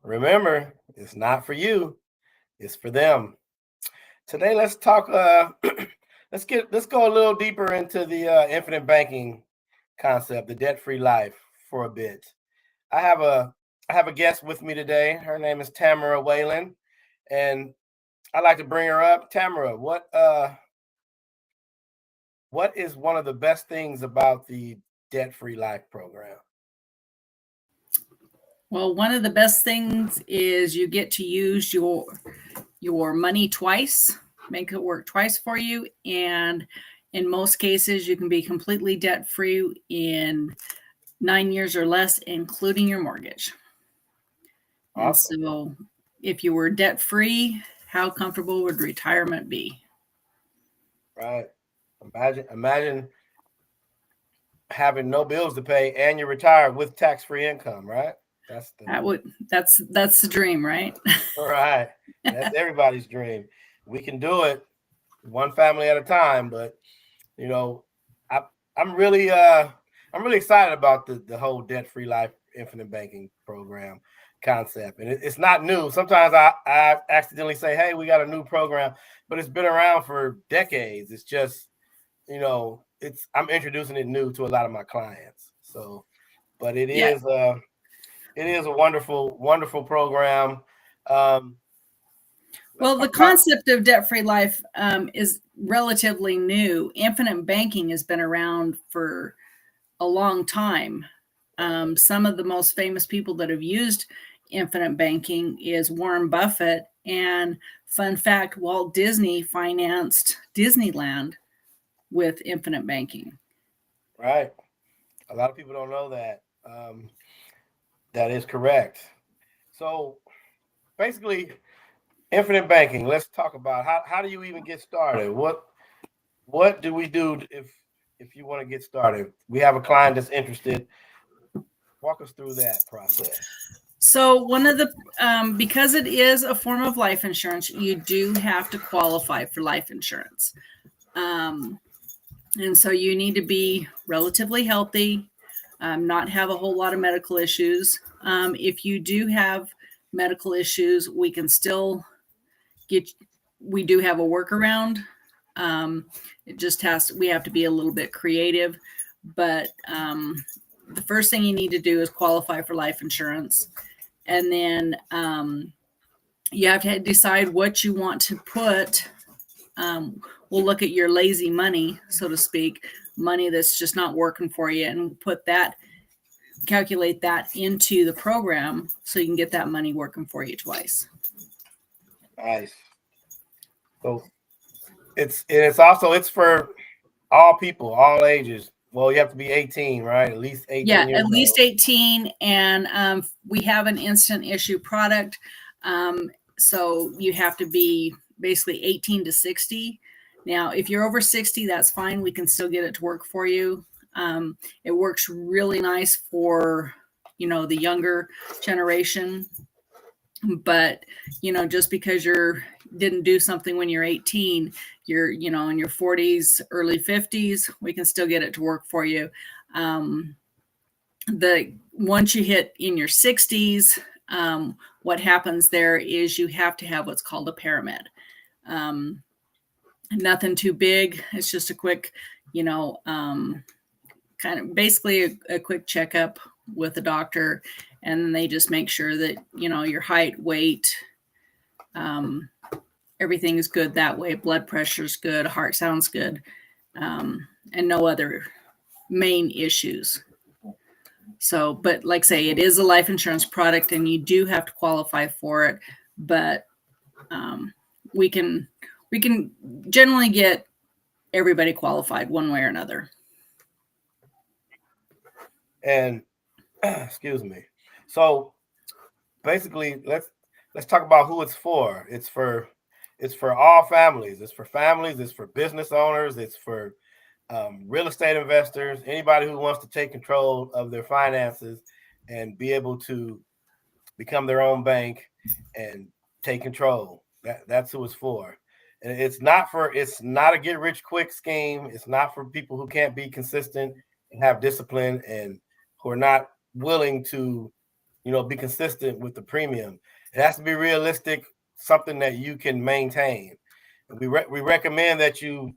Remember, it's not for you, it's for them. Today, let's talk. Let's go a little deeper into the infinite banking concept, the debt-free life, for a bit. I have a I have a guest with me today. Her name is Tamara Whalen, and I'd like to bring her up. Tamara, what is one of the best things about the debt-free life program? Well, one of the best things is you get to use your money twice, make it work twice for you, and in most cases you can be completely debt free in 9 years or less, including your mortgage. And Awesome, so if you were debt free, how comfortable would retirement be? right? Imagine having no bills to pay and you're retired with tax-free income, right? That's the That would that's the dream, right? right. That's everybody's dream. We can do it one family at a time, but you know, I I'm really I'm really excited about the whole debt-free life infinite banking program concept. And it's not new. Sometimes I accidentally say, hey, we got a new program, but it's been around for decades. It's just, it's I'm introducing it new to a lot of my clients. So, but Yeah. it is a wonderful, wonderful program. Um, let's Well, the talk about concept of debt free life is relatively new. Infinite banking has been around for a long time. Some of the most famous people that have used infinite banking is Warren Buffett. And fun fact, Walt Disney financed Disneyland with infinite banking. right. A lot of people don't know that. That is correct. So basically, infinite banking. Let's talk about how do you even get started? What do we do if you want to get started? We have a client that's interested. Walk us through that process. So, one of the, because it is a form of life insurance, you do have to qualify for life insurance. Um, and so, you need to be relatively healthy, not have a whole lot of medical issues. If you do have medical issues, we can still get, we do have a workaround. Um, it just we have to be a little bit creative. But the first thing you need to do is qualify for life insurance. And then you have to decide what you want to put. We'll look at your lazy money, so to speak, money that's just not working for you, and calculate that into the program so you can get that money working for you twice. Nice. So it's for all people, all ages. Well, you have to be 18, right? At least Yeah, 18 years at least old. 18. And we have an instant issue product. So you have to be basically 18 to 60. Now, if you're over 60, that's fine. We can still get it to work for you. It works really nice for, the younger generation. But, just because you're didn't do something when you're 18, you're, in your 40s, early 50s, we can still get it to work for you. The Once you hit in your 60s, what happens there is you have to have what's called a paramed. Nothing too big. It's just a quick, kind of basically a quick checkup with a doctor, and they just make sure that your height, weight, everything is good that way. Blood pressure's good, heart sounds good, and no other main issues. So, but like I say, it is a life insurance product, and you do have to qualify for it. But um, we can we can generally get everybody qualified one way or another. And excuse me. So basically, let's talk about who it's for. It's for all families. It's for families. It's for business owners. It's for real estate investors. Anybody who wants to take control of their finances and be able to become their own bank and take control. That's who it's for. And it's not a get rich quick scheme. It's not for people who can't be consistent and have discipline and who are not willing to be consistent with the premium. It has to be realistic, something that you can maintain. And we recommend that you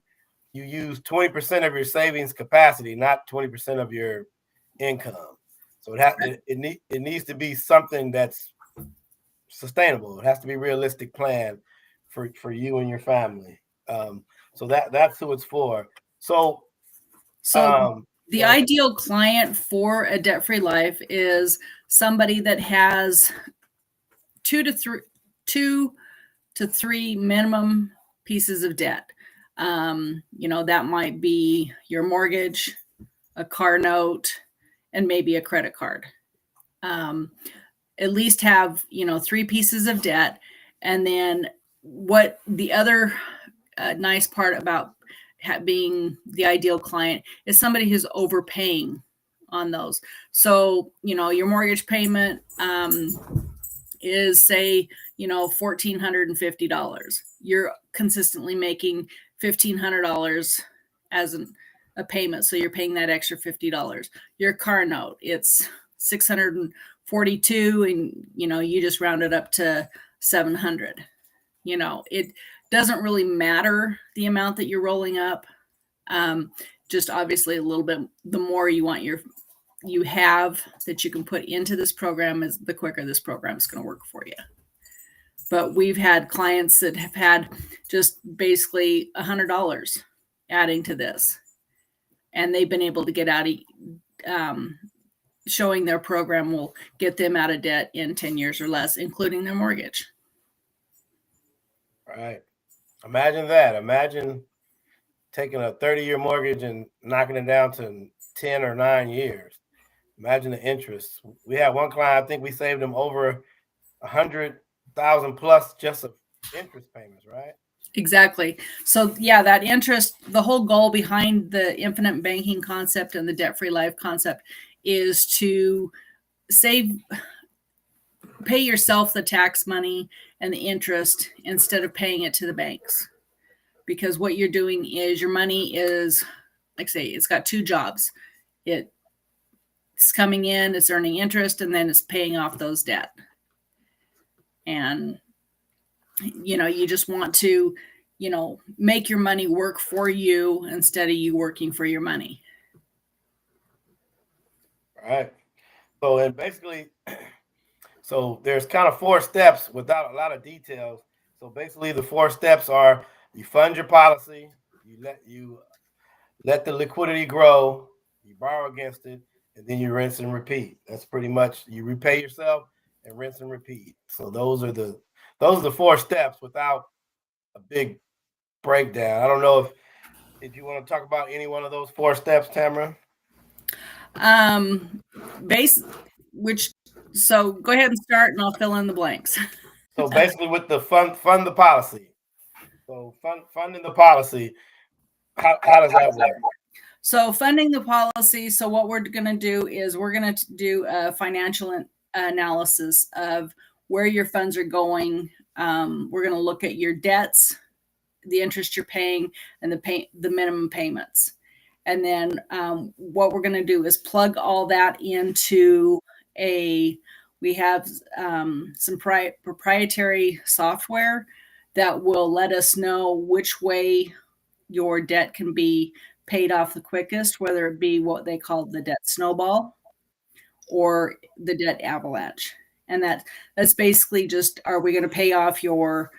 use 20% of your savings capacity, not 20% of your income. So it needs to be something that's sustainable. It has to be a realistic plan for you and your family. So that's who it's for. So the ideal client for a debt-free life is somebody that has two to three minimum pieces of debt. That might be your mortgage, a car note, and maybe a credit card. At least have, 3 pieces of debt. And then what the other nice part about being the ideal client is somebody who's overpaying on those. So, your mortgage payment is, say, $1,450. You're consistently making $1,500 as a payment. So you're paying that extra $50. Your car note, it's $642, and you just round it up to $700. It doesn't really matter the amount that you're rolling up. Just obviously a little bit, the more you have that you can put into this program, is the quicker this program is going to work for you. But we've had clients that have had just basically $100 adding to this, and they've been able to get out of, showing their program will get them out of debt in 10 years or less, including their mortgage. Right. Imagine that. Imagine taking a 30-year mortgage and knocking it down to 10 or 9 years. Imagine the interest. We had one client, I think we saved him over $100,000 plus just of interest payments, right? Exactly. So yeah, that interest, the whole goal behind the infinite banking concept and the debt-free life concept is to pay yourself the tax money and the interest instead of paying it to the banks. Because what you're doing is your money is, like I say, it's got 2 jobs. It's coming in, it's earning interest, and then it's paying off those debt. And, you just want to, make your money work for you instead of you working for your money. Right. So, and basically, so there's kind of 4 steps without a lot of details. So basically the 4 steps are: you fund your policy, you let the liquidity grow, you borrow against it, and then you rinse and repeat. That's pretty much, you repay yourself and rinse and repeat. So those are the 4 steps without a big breakdown. I don't know if you want to talk about any one of those 4 steps, Tamara. So go ahead and start, and I'll fill in the blanks. So basically, with the fund the policy. So funding the policy, how does that work? So funding the policy. So what we're going to do is we're going to do a financial analysis of where your funds are going. We're going to look at your debts, the interest you're paying, and the minimum payments. And then what we're going to do is plug all that into we have some proprietary software that will let us know which way your debt can be paid off the quickest, whether it be what they call the debt snowball or the debt avalanche. And that's basically just, are we going to pay off your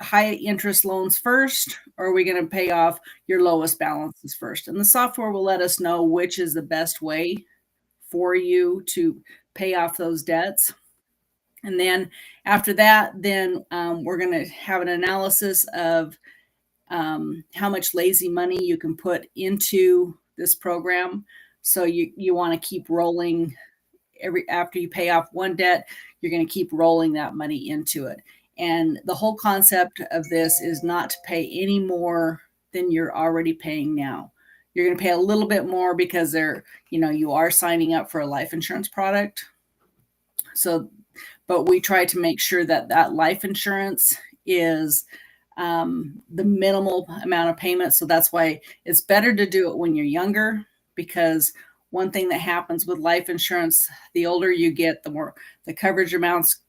high interest loans first, or are we going to pay off your lowest balances first? And the software will let us know which is the best way for you to pay off those debts. And then after that, we're going to have an analysis of how much lazy money you can put into this program. So you want to keep rolling after you pay off one debt, you're going to keep rolling that money into it. And the whole concept of this is not to pay any more than you're already paying now. You're going to pay a little bit more because you are signing up for a life insurance product. So, but we try to make sure that life insurance is the minimal amount of payments. So that's why it's better to do it when you're younger, because one thing that happens with life insurance, the older you get, the more the coverage amounts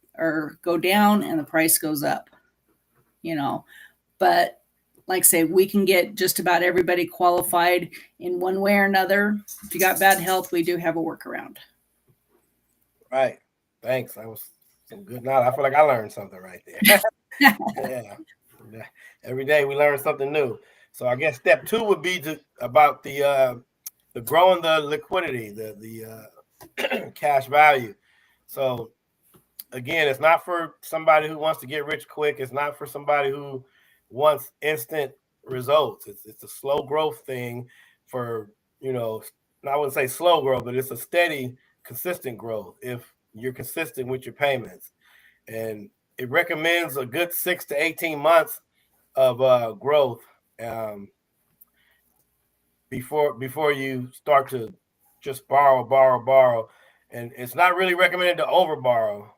go down and the price goes up, but like I say, we can get just about everybody qualified in one way or another. If you got bad health, we do have a workaround. Right. Thanks. That was some good knowledge. I feel like I learned something right there. Yeah. Every day we learn something new. So I guess step 2 would be about the growing the liquidity, the cash value. So again, it's not for somebody who wants to get rich quick. It's not for somebody who wants instant results. It's a slow growth thing for, I wouldn't say slow growth, but it's a steady, consistent growth if you're consistent with your payments. And it recommends a good 6 to 18 months of growth before you start to just borrow. And it's not really recommended to over borrow.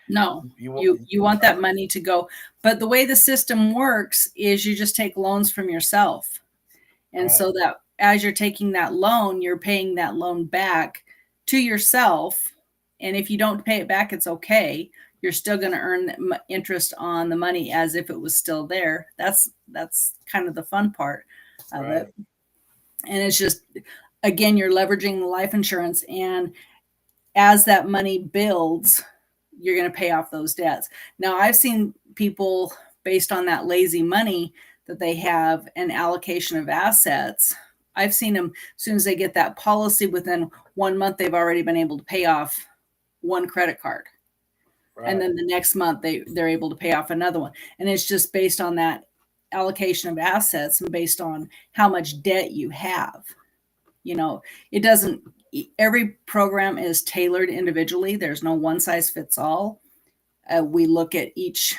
No, you want that money to go. But the way the system works is you just take loans from yourself. And right. So that as you're taking that loan, you're paying that loan back to yourself. And if you don't pay it back, it's okay. You're still going to earn interest on the money as if it was still there. That's kind of the fun part of right. it. And it's just, again, you're leveraging the life insurance. And as that money builds, you're going to pay off those debts. Now, I've seen people, based on that lazy money that they have, an allocation of assets. I've seen them, as soon as they get that policy, within 1 month, they've already been able to pay off one credit card. Right. And then the next month, they're able to pay off another one. And it's just based on that allocation of assets and based on how much debt you have. It doesn't, every program is tailored individually. There's no one size fits all. We look at each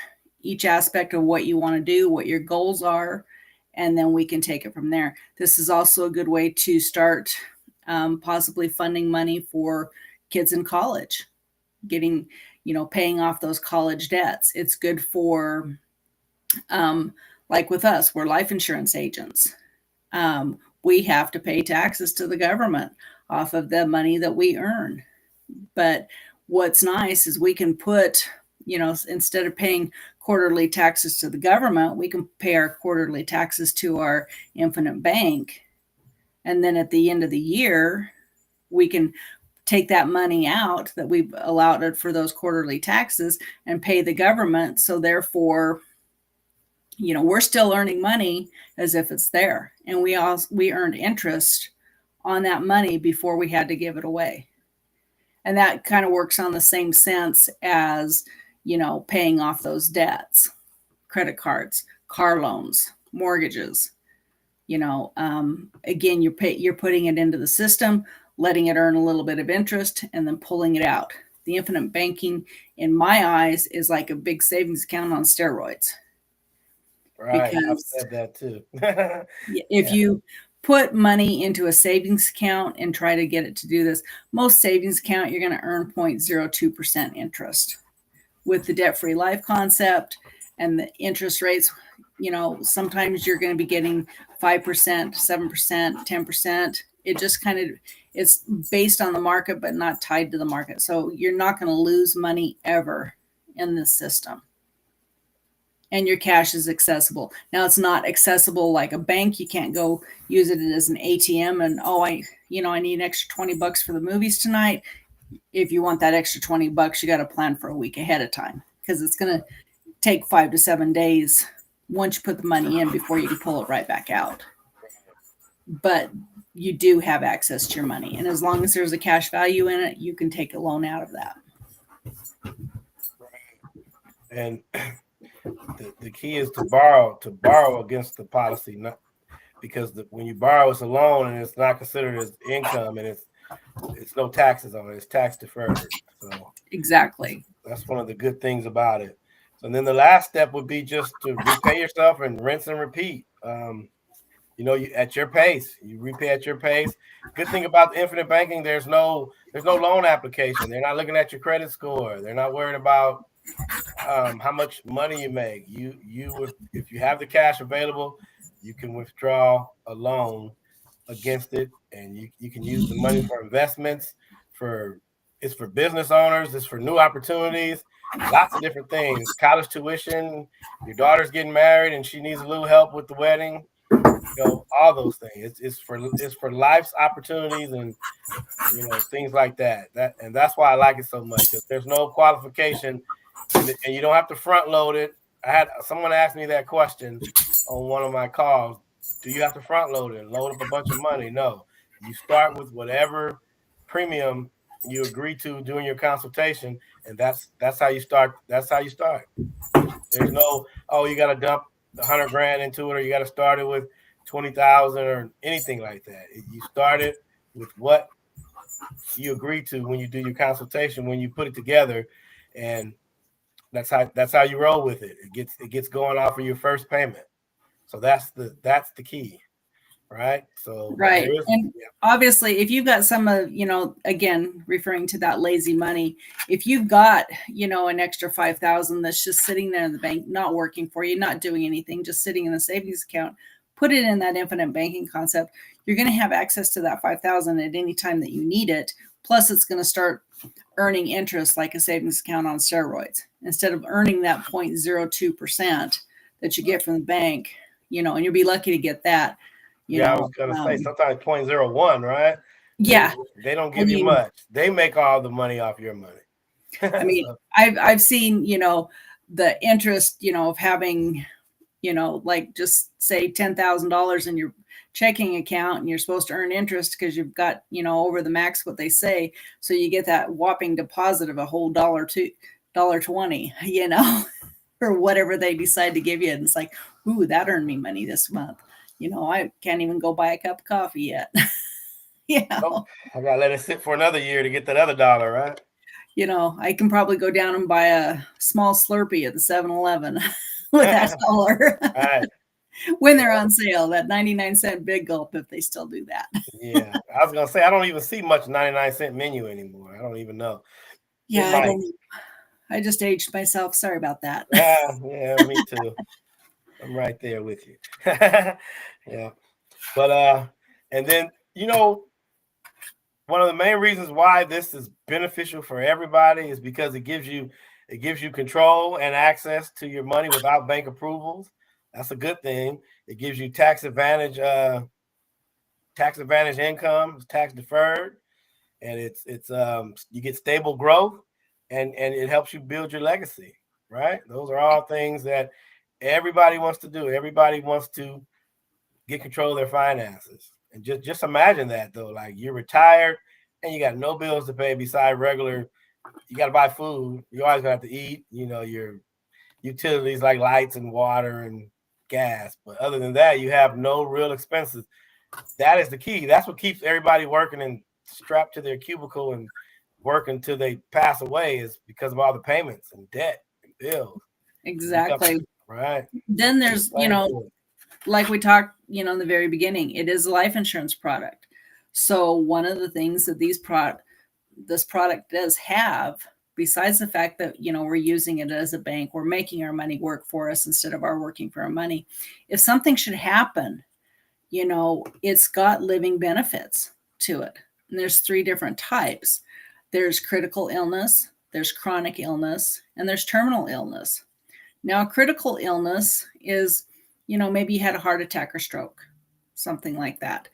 aspect of what you want to do, what your goals are, and then we can take it from there. This is also a good way to start possibly funding money for kids in college, paying off those college debts. It's good for, like with us, we're life insurance agents. We have to pay taxes to the government off of the money that we earn. But what's nice is we can put, instead of paying quarterly taxes to the government, we can pay our quarterly taxes to our infinite bank. And then at the end of the year, we can take that money out that we've allowed for those quarterly taxes and pay the government. So therefore, we're still earning money as if it's there. And we earned interest on that money before we had to give it away. And that kind of works on the same sense as, paying off those debts, credit cards, car loans, mortgages. Again, you're putting it into the system, letting it earn a little bit of interest, and then pulling it out. The infinite banking, in my eyes, is like a big savings account on steroids. Right, I've said that too. If you put money into a savings account and try to get it to do this, most savings account, you're going to earn 0.02% interest. With the debt-free life concept and the interest rates, sometimes you're going to be getting 5%, 7%, 10%. It just it's based on the market, but not tied to the market. So you're not going to lose money ever in this system. And your cash is accessible. Now, it's not accessible like a bank. You can't go use it as an ATM and, I need an extra $20 for the movies tonight. If you want that extra $20, you got to plan for a week ahead of time, because it's going to take 5 to 7 days once you put the money in before you can pull it right back out. But you do have access to your money. And as long as there's a cash value in it, you can take a loan out of that. And the key is to borrow against the policy, not because when you borrow, it's a loan and it's not considered as income, and it's no taxes on it. It's tax deferred. So exactly, that's one of the good things about it. So then the last step would be just to repay yourself and rinse and repeat. You at your pace. You repay at your pace. Good thing about the infinite banking, there's no loan application. They're not looking at your credit score. They're not worried about how much money you make. You would, if you have the cash available, you can withdraw a loan against it, and you can use the money for investments, it's for business owners, it's for new opportunities, lots of different things. College tuition, your daughter's getting married and she needs a little help with the wedding, all those things. It's for life's opportunities and things like that. And that's why I like it so much. There's no qualification, and you don't have to front load it. I had someone ask me that question on one of my calls. Do you have to front load it and load up a bunch of money? No. You start with whatever premium you agree to during your consultation, and that's how you start. That's how you start. There's no, you got to dump $100,000 into it, or you got to start it with 20,000 or anything like that. You start it with what you agree to when you do your consultation, when you put it together, and that's how you roll with it. It gets going off of your first payment. So that's the key, right? So right. And obviously, if you've got some of, again, referring to that lazy money, if you've got, an extra 5,000 that's just sitting there in the bank, not working for you, not doing anything, just sitting in the savings account, put it in that infinite banking concept. You're going to have access to that 5,000 at any time that you need it. Plus, it's going to start earning interest like a savings account on steroids. Instead of earning that 0.02% that you get from the bank, and you'll be lucky to get that. I was going to say sometimes 0.01, right? Yeah. They don't give you much. They make all the money off your money. I mean, I've seen, the interest, of having, like just say $10,000 in your checking account, and you're supposed to earn interest because you've got, over the max what they say. So you get that whopping deposit of a whole $1.20, or whatever they decide to give you. And it's like, ooh, that earned me money this month. I can't even go buy a cup of coffee yet. Nope. I gotta let it sit for another year to get that other dollar, right? I can probably go down and buy a small Slurpee at the 7-Eleven with that dollar. Right. When they're on sale, that 99-cent Big Gulp, if they still do that. Yeah. I was gonna say I don't even see much 99-cent menu anymore. I don't even know. Yeah, I just aged myself. Sorry about that. Yeah, me too. I'm right there with you. Yeah. But and then one of the main reasons why this is beneficial for everybody is because it gives you control and access to your money without bank approvals. That's a good thing. It gives you tax advantage income, it's tax deferred, and it's you get stable growth, and it helps you build your legacy, right? Those are all things that everybody wants to do. Everybody wants to get control of their finances. And just imagine that, though, like you're retired and you got no bills to pay beside regular. You got to buy food. You always got to eat, your utilities like lights and water and gas. But other than that, you have no real expenses. That is the key. That's what keeps everybody working and strapped to their cubicle and working till they pass away, is because of all the payments and debt and bills. Exactly. Right. Then there's, like we talked, in the very beginning, it is a life insurance product. So one of the things that this product does have, besides the fact that, we're using it as a bank, we're making our money work for us instead of our working for our money. If something should happen, it's got living benefits to it. And there's 3 different types. There's critical illness, there's chronic illness, and there's terminal illness. Now, critical illness is, maybe you had a heart attack or stroke, something like that.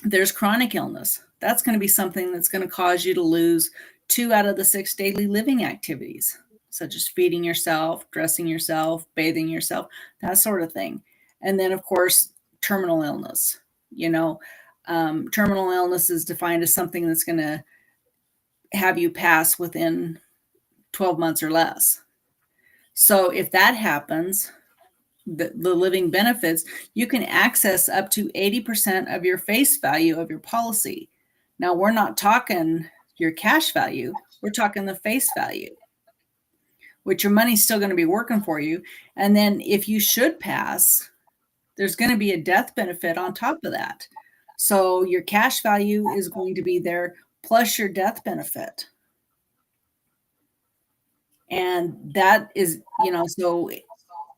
There's chronic illness. That's going to be something that's going to cause you to lose 2 out of the 6 daily living activities, such as feeding yourself, dressing yourself, bathing yourself, that sort of thing. And then, of course, terminal illness. Terminal illness is defined as something that's going to have you pass within 12 months or less. So if that happens, the living benefits, you can access up to 80% of your face value of your policy. Now, we're not talking your cash value. We're talking the face value, which your money's still going to be working for you. And then if you should pass, there's going to be a death benefit on top of that. So your cash value is going to be there plus your death benefit. And that is, so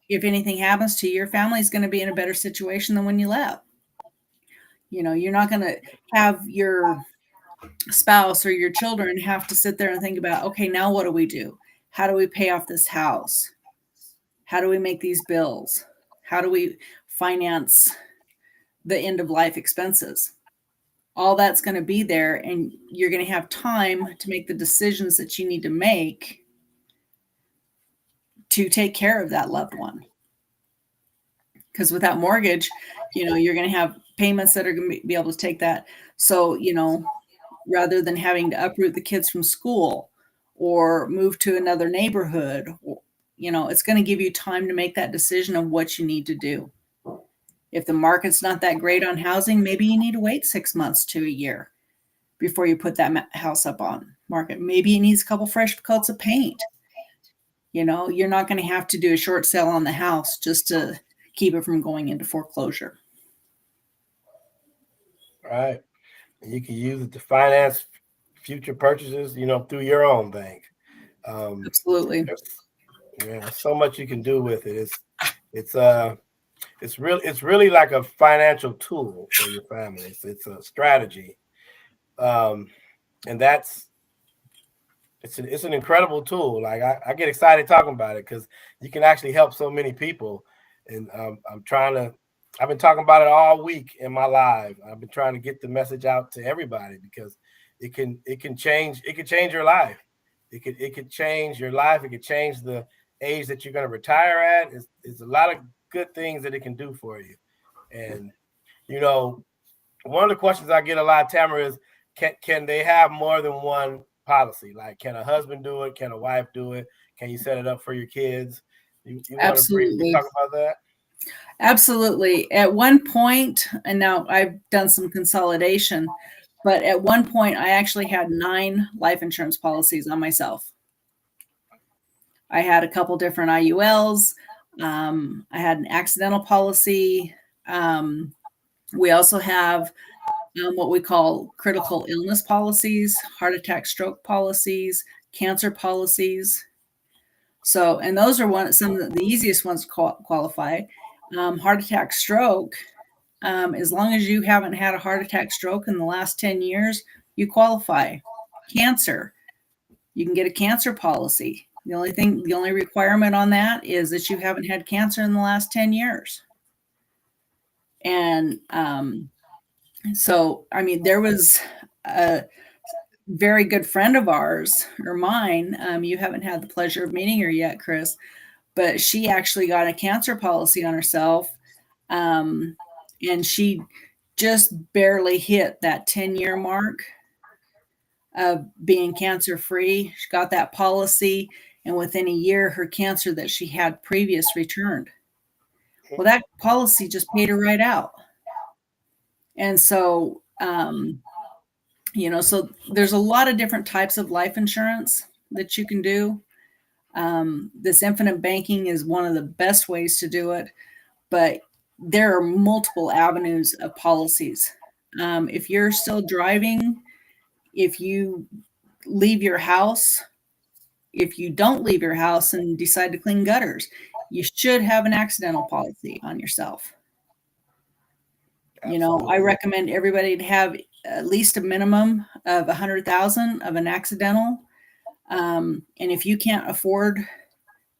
if anything happens to you, your family is going to be in a better situation than when you left. You're not going to have your spouse or your children have to sit there and think about, okay, now what do we do? How do we pay off this house? How do we make these bills? How do we finance the end of life expenses? All that's going to be there, and you're going to have time to make the decisions that you need to make to take care of that loved one. Because without mortgage, you're going to have payments that are going to be able to take that. So, rather than having to uproot the kids from school or move to another neighborhood, it's going to give you time to make that decision of what you need to do. If the market's not that great on housing, maybe you need to wait 6 months to a year before you put that house up on market. Maybe it needs a couple fresh coats of paint. You're not going to have to do a short sale on the house just to keep it from going into foreclosure. Right. And you can use it to finance future purchases, through your own bank. Absolutely. There's so much you can do with it. It's really like a financial tool for your family. It's a strategy. And it's an incredible tool. Like I get excited talking about it because you can actually help so many people. And I've been talking about it all week in my live. I've been trying to get the message out to everybody because it can change your life. It could change your life. It could change the age that you're going to retire at. It's a lot of good things that it can do for you. And one of the questions I get a lot, Tamara, is can they have more than one policy? Like, can a husband do it? Can a wife do it? Can you set it up for your kids? You want to briefly talk about that? Absolutely. At one point, and now I've done some consolidation, but at one point I actually had 9 life insurance policies on myself. I had a couple different IULs. I had an accidental policy. We also have what we call critical illness policies, heart attack, stroke policies, cancer policies. So, and those are some of the easiest ones to qualify. Heart attack, stroke, as long as you haven't had a heart attack, stroke in the last 10 years, you qualify. Cancer, you can get a cancer policy. The only requirement on that is that you haven't had cancer in the last 10 years. And so, there was a very good friend of ours, or mine. You haven't had the pleasure of meeting her yet, Chris, but she actually got a cancer policy on herself. And she just barely hit that 10-year mark of being cancer free. She got that policy, and within a year, her cancer that she had previous returned. Well, that policy just paid her right out. And so, so there's a lot of different types of life insurance that you can do. This infinite banking is one of the best ways to do it, but there are multiple avenues of policies. If you're still driving, if you leave your house, if you don't leave your house and decide to clean gutters, you should have an accidental policy on yourself. I recommend everybody to have at least a minimum of 100,000 of an accidental. And if you can't afford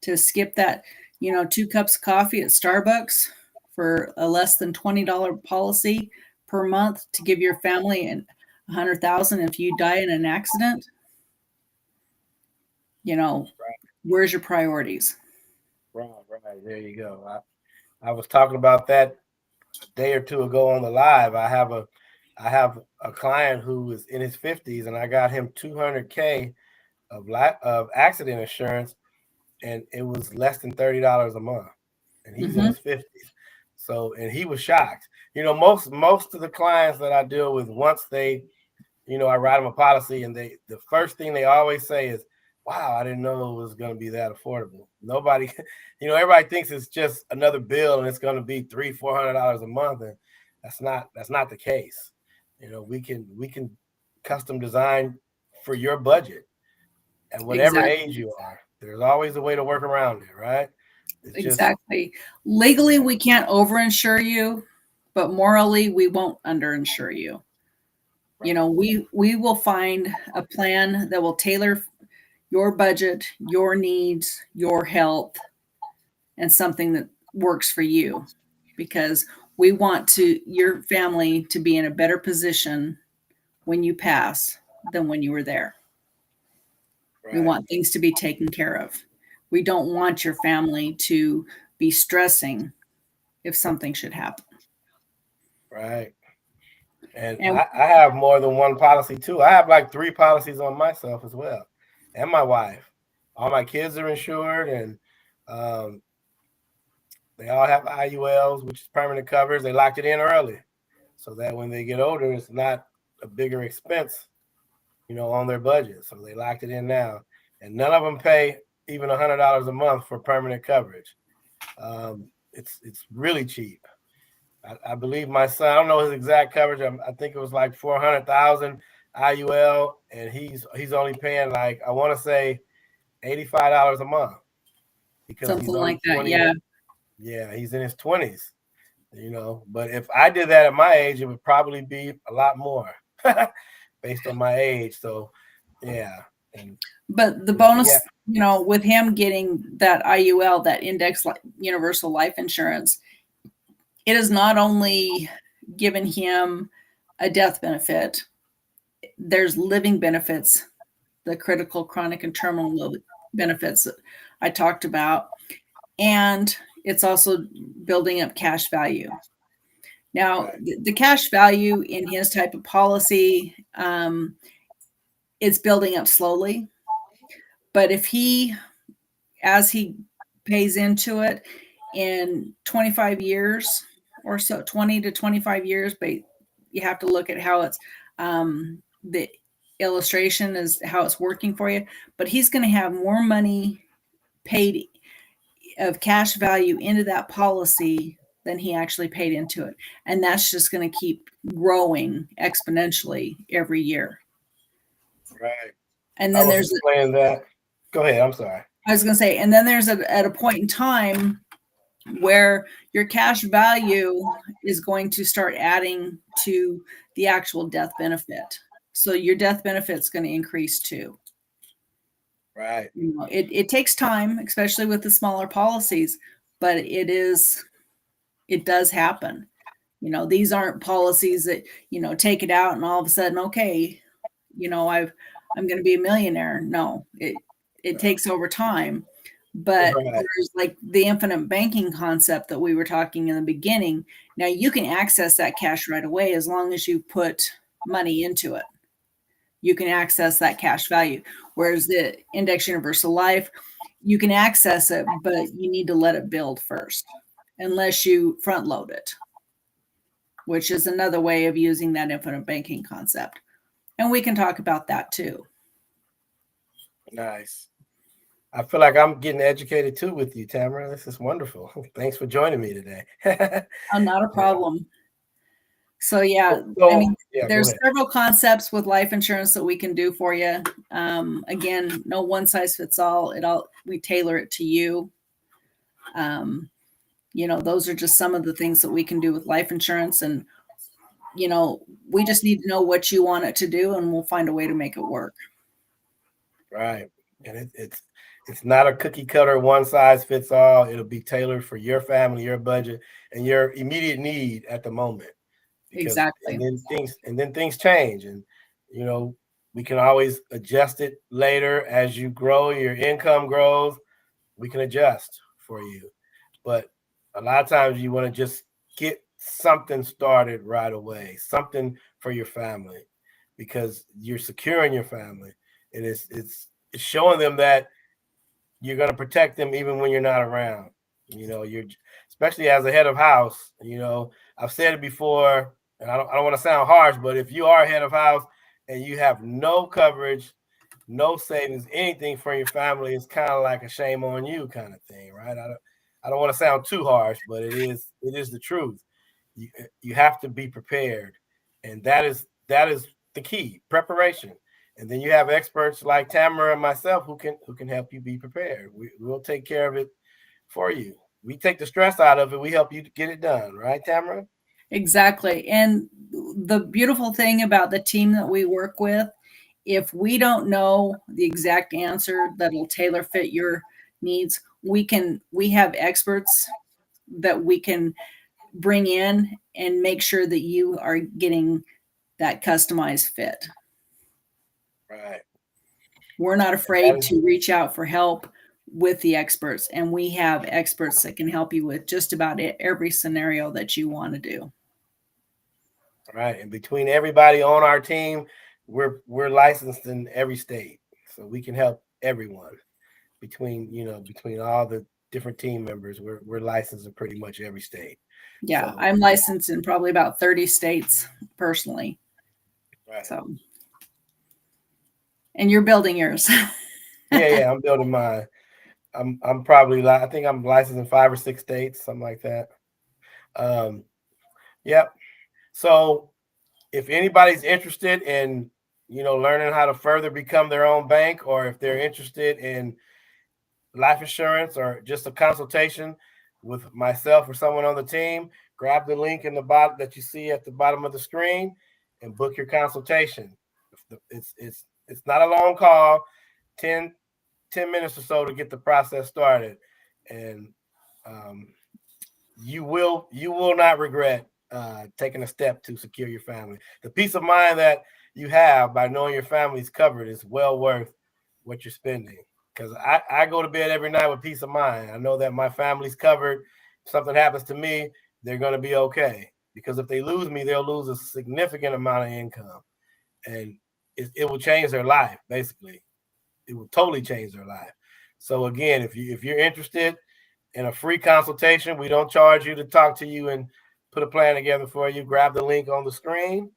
to skip that, 2 cups of coffee at Starbucks for a less than $20 policy per month to give your family 100,000 if you die in an accident, where's your priorities? Right. There you go. I was talking about that a day or two ago on the live. I have a client who is in his 50s, and I got him $200K of accident insurance, and it was less than $30 a month, and he's in his 50s. So, and he was shocked. Most of the clients that I deal with, once they, I write them a policy, and the first thing they always say is, "Wow, I didn't know it was going to be that affordable." Nobody, everybody thinks it's just another bill and it's going to be $300-400 a month, and that's not the case. We can custom design for your budget at whatever age you are. There's always a way to work around it, right? Exactly. Legally, we can't overinsure you. but morally, we won't underinsure you. You know, we will find a plan that will tailor your budget, your needs, your health, and something that works for you, because we want your family to be in a better position when you pass than when you were there. We want things to be taken care of. We don't want your family to be stressing if something should happen. Right. And I have more than one policy too. I have like 3 policies on myself as well, and my wife. All my kids are insured, and they all have IULs, which is permanent coverage. They locked it in early, so that when they get older, it's not a bigger expense, on their budget. So they locked it in now, and none of them pay even $100 a month for permanent coverage. It's really cheap. I believe my son, I don't know his exact coverage. I think it was like 400,000 IUL, and he's only paying like, I want to say $85 a month, because something he's like that. 20. Yeah, He's in his 20s. But if I did that at my age, it would probably be a lot more based on my age. So yeah. But the bonus, with him getting that IUL, that index universal life insurance, it has not only given him a death benefit, there's living benefits, the critical, chronic, and terminal benefits that I talked about, and it's also building up cash value. Now, the cash value in his type of policy is building up slowly, but as he pays into it in 25 years or so, 20 to 25 years, but you have to look at how it's the illustration is how it's working for you, but he's going to have more money paid of cash value into that policy than he actually paid into it. And that's just going to keep growing exponentially every year. Right. And then there's explaining that. Go ahead. I'm sorry. I was going to say, and then there's at a point in time where your cash value is going to start adding to the actual death benefit. So your death benefit is going to increase too. Right. It takes time, especially with the smaller policies, but it does happen. These aren't policies that, take it out and all of a sudden, okay, I'm going to be a millionaire. No, it takes over time. But there's like the infinite banking concept that we were talking in the beginning. Now you can access that cash right away as long as you put money into it. You can access that cash value. Whereas the index universal life, you can access it, but you need to let it build first, unless you front load it, which is another way of using that infinite banking concept. And we can talk about that too. Nice. I feel like I'm getting educated too with you, Tamara. This is wonderful. Thanks for joining me today. Oh, not a problem. So there's several concepts with life insurance that we can do for you. Again, no one size fits all. We tailor it to you. Those are just some of the things that we can do with life insurance, and we just need to know what you want it to do, and we'll find a way to make it work. Right, and it's not a cookie cutter, one size fits all. It'll be tailored for your family, your budget, and your immediate need at the moment. Exactly. And then things change, and we can always adjust it later as you grow, your income grows. We can adjust for you, but a lot of times you want to just get something started right away, something for your family, because you're securing your family, and it's showing them that you're going to protect them even when you're not around. You're, especially as a head of house. I've said it before, and I don't want to sound harsh, but if you are a head of house and you have no coverage, no savings, anything for your family, it's kind of like a shame on you kind of thing, right? I don't want to sound too harsh, but it is the truth. You have to be prepared, and that is the key, preparation. And then you have experts like Tamara and myself who can help you be prepared. We'll take care of it for you. We take the stress out of it. We help you to get it done, right, Tamara? Exactly. And the beautiful thing about the team that we work with, if we don't know the exact answer that'll tailor fit your needs, we have experts that we can bring in and make sure that you are getting that customized fit. Right. We're not That afraid is to reach out for help with the experts, and we have experts that can help you with just about every scenario that you want to do. right. And between everybody on our team, we're licensed in every state, so we can help everyone. Between all the different team members, we're licensed in pretty much every state. Yeah, So I'm licensed in probably about 30 states personally. right. So, and you're building yours. Yeah, I'm building mine. I'm probably I think I'm licensed in 5 or 6 states, something like that. Yep. So if anybody's interested in learning how to further become their own bank, or if they're interested in life insurance or just a consultation with myself or someone on the team, grab the link in the bottom that you see at the bottom of the screen and book your consultation. It's not a long call, 10 minutes or so to get the process started, and um, you will not regret taking a step to secure your family. The peace of mind that you have by knowing your family's covered is well worth what you're spending. Because I go to bed every night with peace of mind. I know that my family's covered. If something happens to me, they're going to be okay. Because if they lose me, they'll lose a significant amount of income, and it will change their life. Basically, it will totally change their life. So again, if you're interested in a free consultation, we don't charge you to talk to you and put a plan together for you. Grab the link on the screen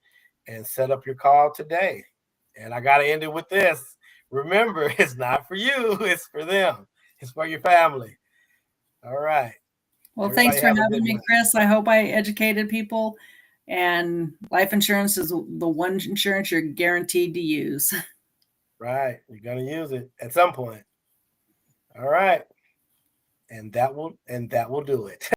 and set up your call today. And I got to end it with this. Remember, it's not for you, it's for them, it's for your family. All right. Well, thanks Everybody for have a having good me, night. Chris. I hope I educated people. And life insurance is the one insurance you're guaranteed to use. Right. You're going to use it at some point. All right. And that will do it.